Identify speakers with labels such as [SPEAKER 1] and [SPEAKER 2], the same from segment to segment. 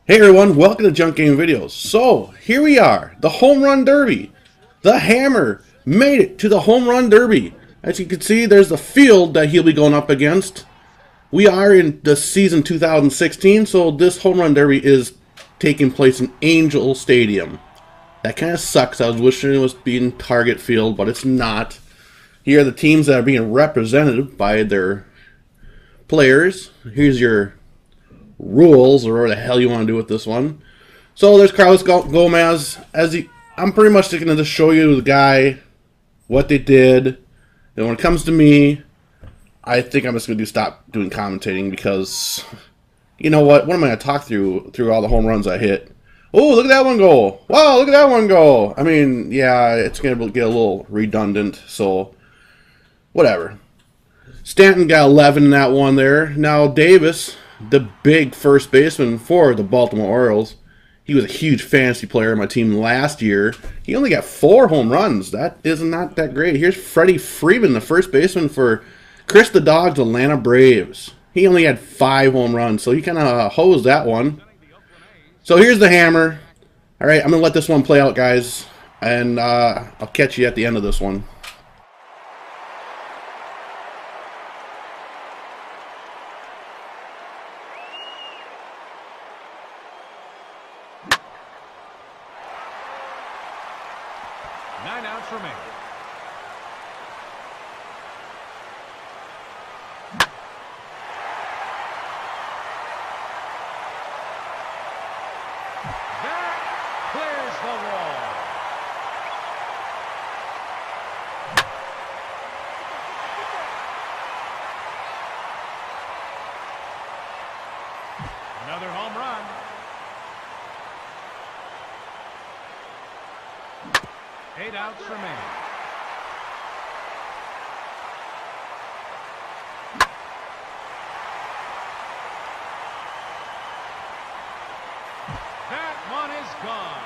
[SPEAKER 1] Hey everyone, welcome to Junk Game Videos. So, here we are, the Home Run Derby. The Hammer made it to the Home Run Derby. As you can see, there's the field that he'll be going up against. We are in the season 2016, so this Home Run Derby is taking place in Angel Stadium. That kind of sucks. I was wishing it was being Target Field, but it's not. Here are the teams that are being represented by their players. Here's your rules, or whatever the hell you want to do with this one. So there's Carlos Gomez. I'm pretty much going to just show you the guy, what they did. And when it comes to me, I think I'm just going to stop doing commentating because, you know what am I going to talk through all the home runs I hit? Oh, look at that one go. Wow, look at that one go. I mean, yeah, it's going to get a little redundant, so whatever. Stanton got 11 in that one there. Now Davis, the big first baseman for the Baltimore Orioles, he was a huge fantasy player on my team last year. He only got 4 home runs. That is not that great. Here's Freddie Freeman, the first baseman for Chris the Dog's Atlanta Braves. He only had 5 home runs, so he kind of hosed that one. So here's the Hammer. All right, I'm going to let this one play out, guys, and I'll catch you at the end of this one.
[SPEAKER 2] Nine outs remaining. That clears the wall. Another home run. Eight outs remaining. That one is gone.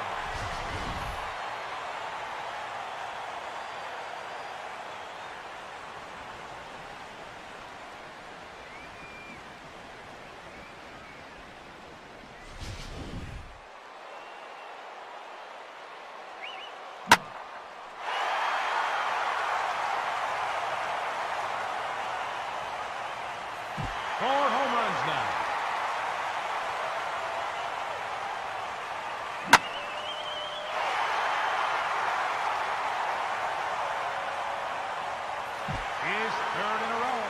[SPEAKER 2] Four home runs now. His third in a row.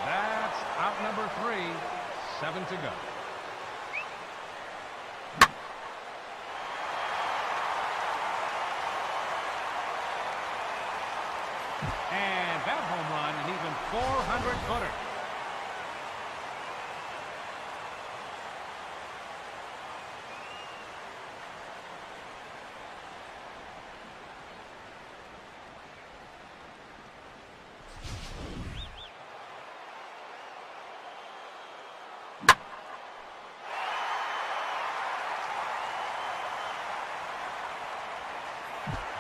[SPEAKER 2] That's out number 3. 7 to go. And that home run, an even 400-footer.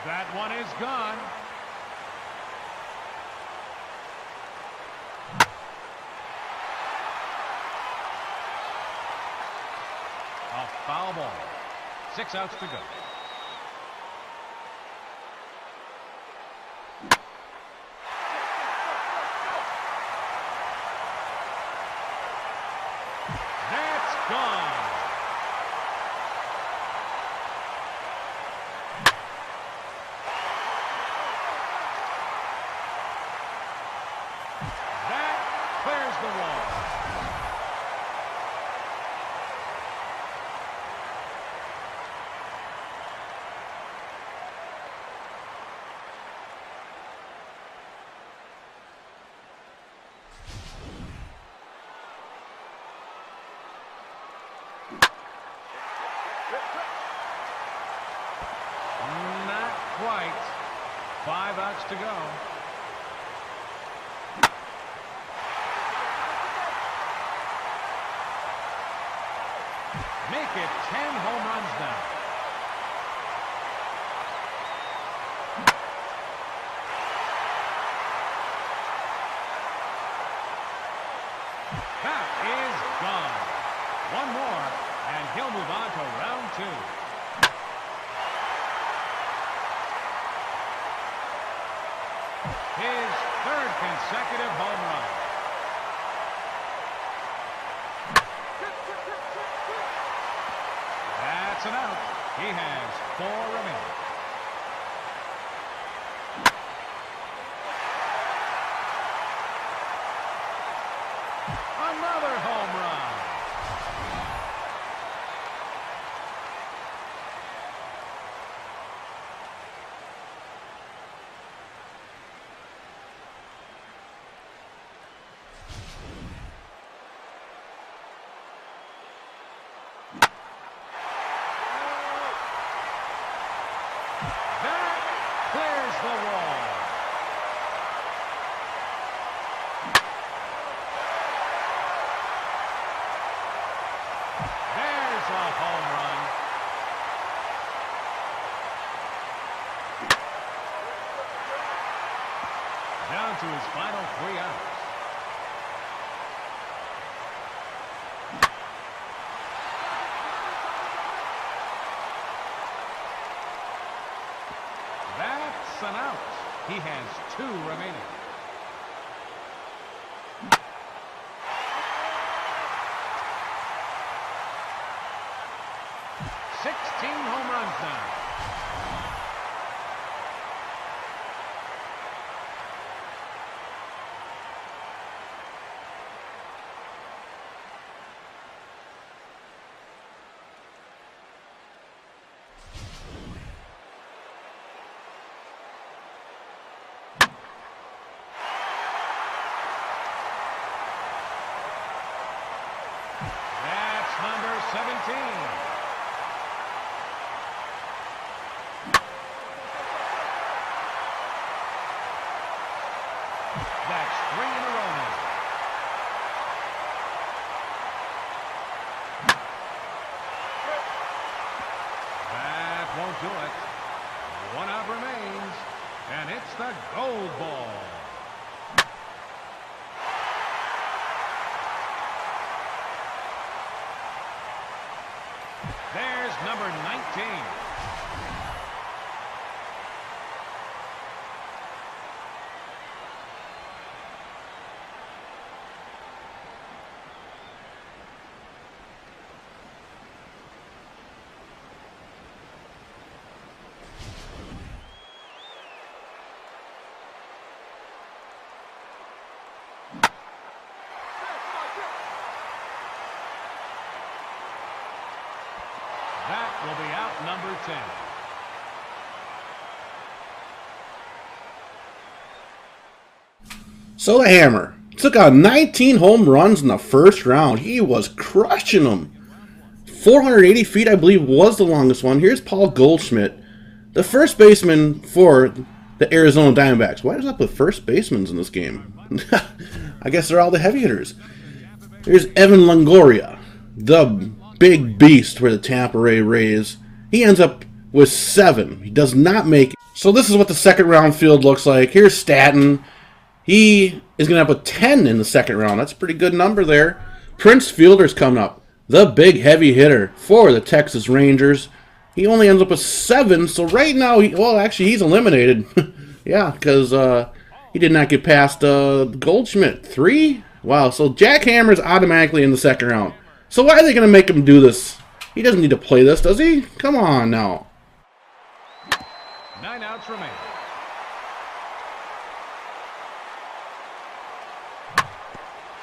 [SPEAKER 2] That one is gone. A foul ball. 6 outs to go. That's gone. That clears the wall. Not quite. 5 outs to go. Make it 10 home runs now. he'll move on to round 2. His 3rd consecutive home run. That's an out. He has 4 remaining. Another home run. That clears the wall. There's a home run. Down to his final 3 outs. That's an out. He has 2 remaining. Home runs now. That's number 17. That's 3 in a row now. That won't do it. 1 out remains, and it's the gold ball. There's number 19. That will be out number 10.
[SPEAKER 1] So the Hammer took out 19 home runs in the first round. He was crushing them. 480 feet, I believe, was the longest one. Here's Paul Goldschmidt, the first baseman for the Arizona Diamondbacks. Why is up with first basemen in this game? I guess they're all the heavy hitters. Here's Evan Longoria, the big beast for the Tampa Bay Rays. He ends up with 7. He does not make it. So this is what the second round field looks like. Here's Stanton. He is going to have a 10 in the second round. That's a pretty good number there. Prince Fielder's coming up. The big heavy hitter for the Texas Rangers. He only ends up with 7. So right now, well, actually, he's eliminated. Yeah, because he did not get past Goldschmidt. 3? Wow, so Jack Hammer's automatically in the second round. So why are they going to make him do this? He doesn't need to play this, does he? Come on now.
[SPEAKER 2] 9 outs remain.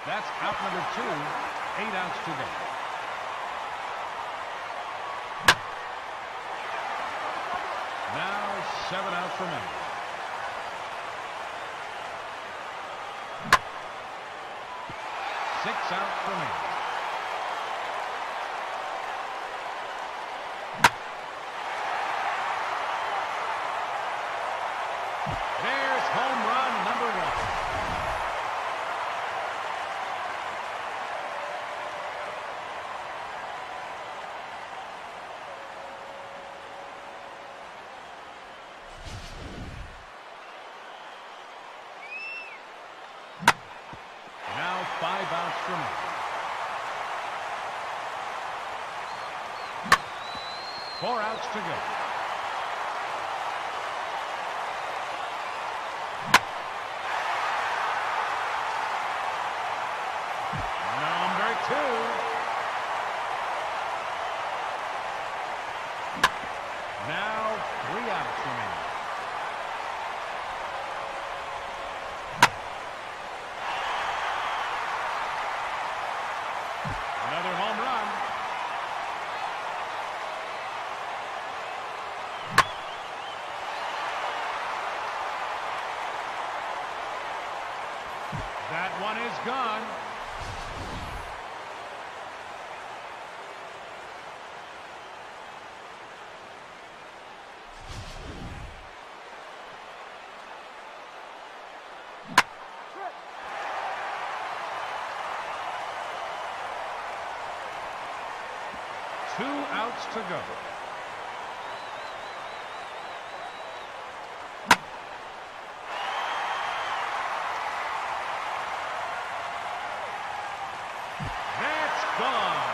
[SPEAKER 2] That's out number 2. 8 outs to go. Now 7 outs remain. Six outs remain. There's home run number 1. Now 5 outs remain. 4 outs to go. Number 2. Now 3 outs remaining. Another home run. That one is gone. Two outs to go. That's gone.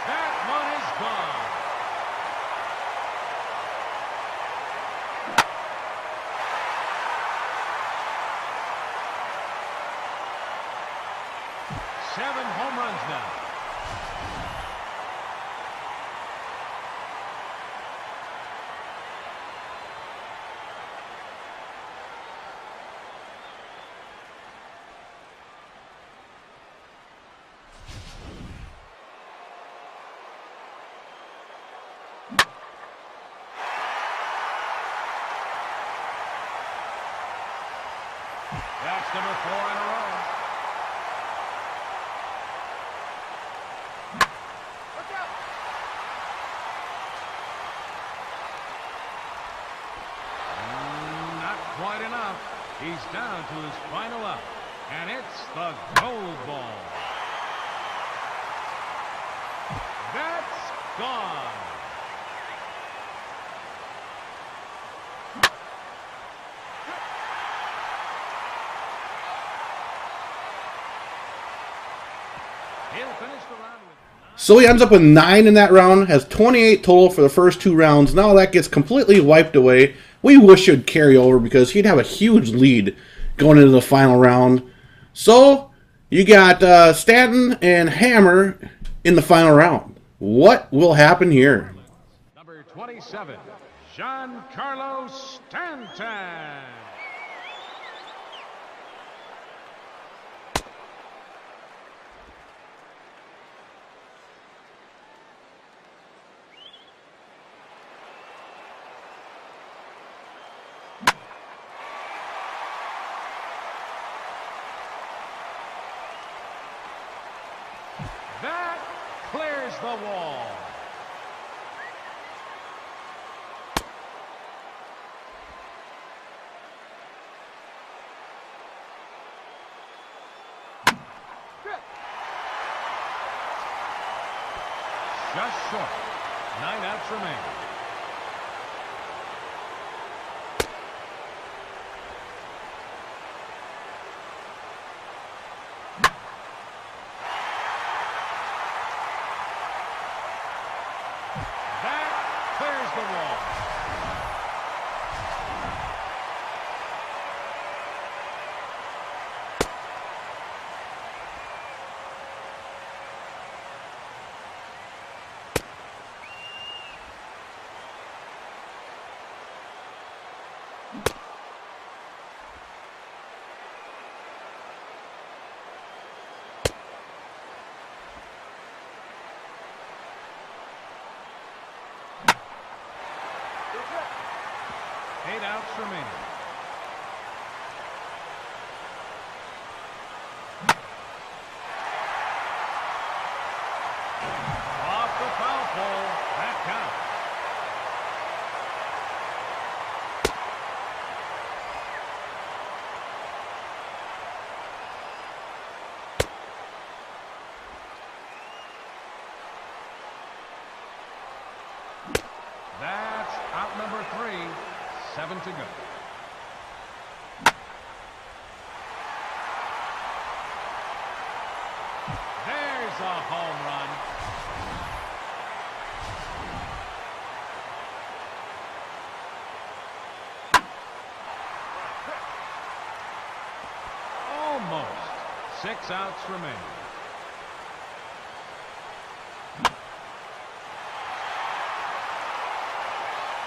[SPEAKER 2] That one is gone. Seven home runs now. That's number 4 in a row. Not quite enough. He's down to his final up, and it's the gold ball. That's gone. He'll finish the round with...
[SPEAKER 1] So he ends up with 9 in that round, has 28 total for the first 2 rounds. Now that gets completely wiped away. We wish it would carry over because he'd have a huge lead going into the final round. So you got Stanton and Hammer in the final round. What will happen here?
[SPEAKER 2] Number 27, Giancarlo Stanton. That clears the wall. Just short. 9 outs remain. Clears the wall. Eight outs remaining. Off the foul pole. That counts. That's out number 3. 7 to go. is a home run. Almost. 6 outs remaining.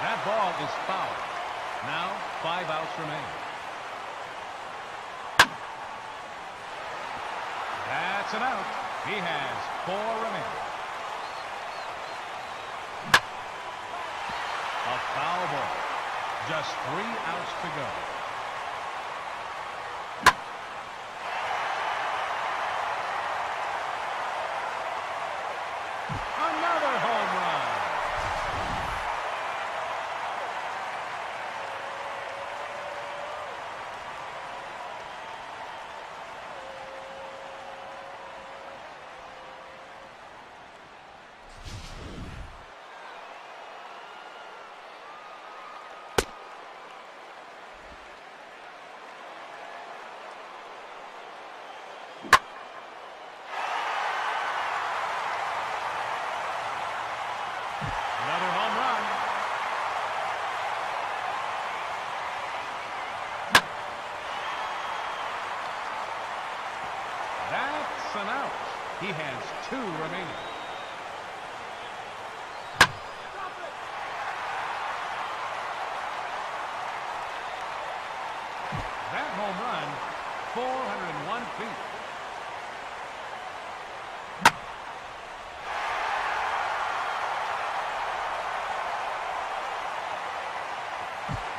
[SPEAKER 2] That ball is foul. Now 5 outs remain. That's an out. He has 4 remaining. A foul ball. Just 3 outs to go. Another home run. Another home run. That's an out. He has 2 remaining. That home run, 401 feet.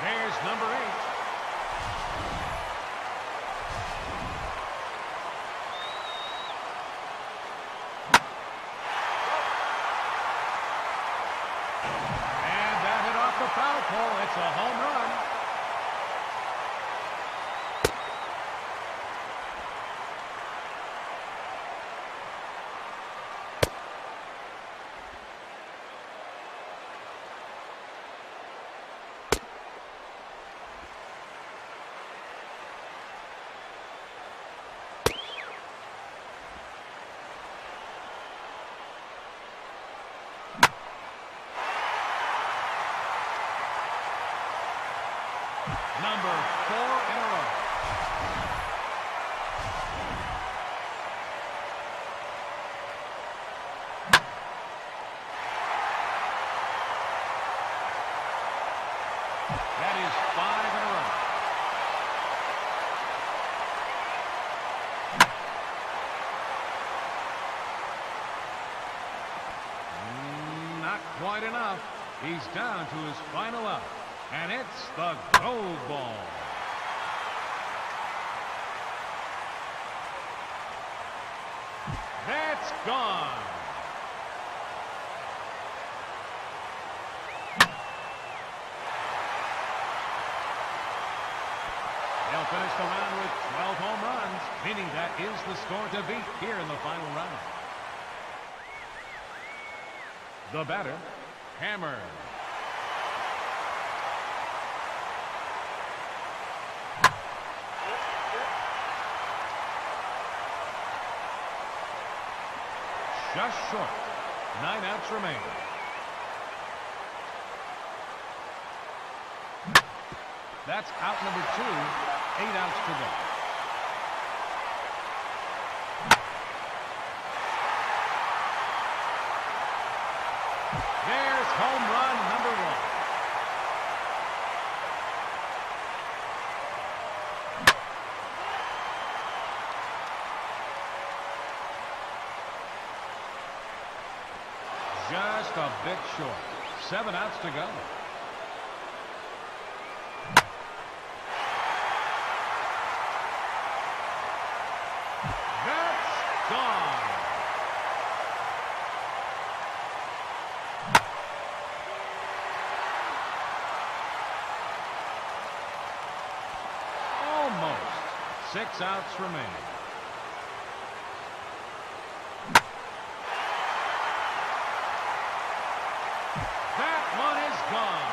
[SPEAKER 2] There's number 8. And that hit off the foul pole. It's a home run. Number 4 in a row. That is 5 in a row. Not quite enough. He's down to his final out. And it's the gold ball. That's gone. They'll finish the round with 12 home runs, meaning that is the score to beat here in the final round. The batter, Hammer. Just short. 9 outs remain. That's out number 2. 8 outs to go. There's home run number 1. Just a bit short. 7 outs to go. That's gone. Almost. 6 outs remain. That one is gone.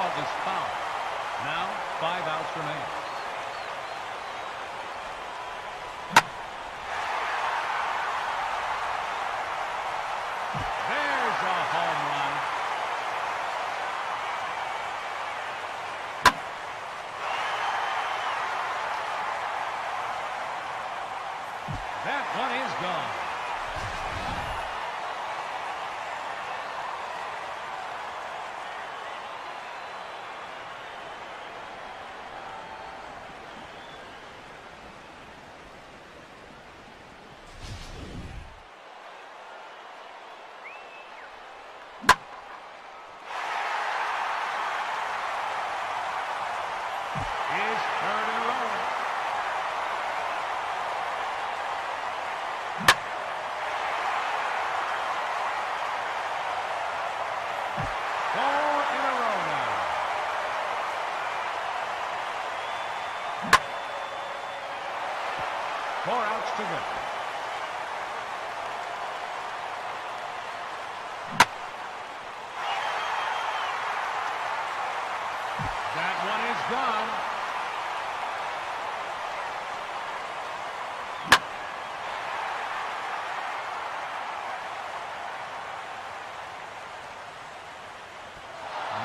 [SPEAKER 2] ball is foul. Now 5 outs remain. There's a home run. That one is gone. His third in a row. Four in a row now. Four outs to go. That one is gone.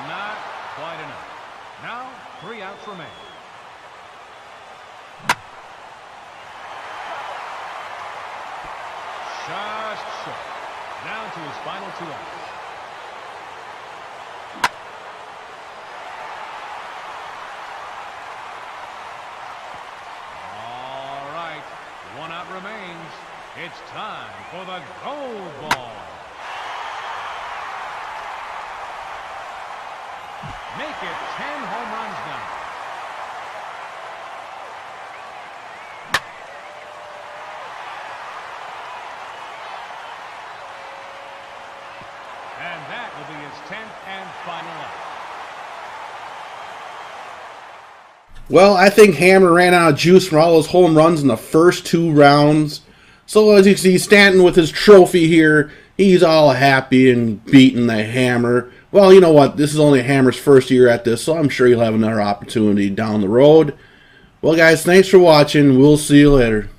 [SPEAKER 2] Not quite enough. Now 3 outs remain. Just short. Down to his final 2 outs. All right, 1 out remains. It's time for the gold ball. Make it 10 home runs now. And that will be his 10th and final out.
[SPEAKER 1] Well, I think Hammer ran out of juice from all those home runs in the first 2 rounds. So as you can see, Stanton with his trophy here, he's all happy and beating the Hammer. Well, you know what? This is only Hammer's first year at this, so I'm sure he'll have another opportunity down the road. Well, guys, thanks for watching. We'll see you later.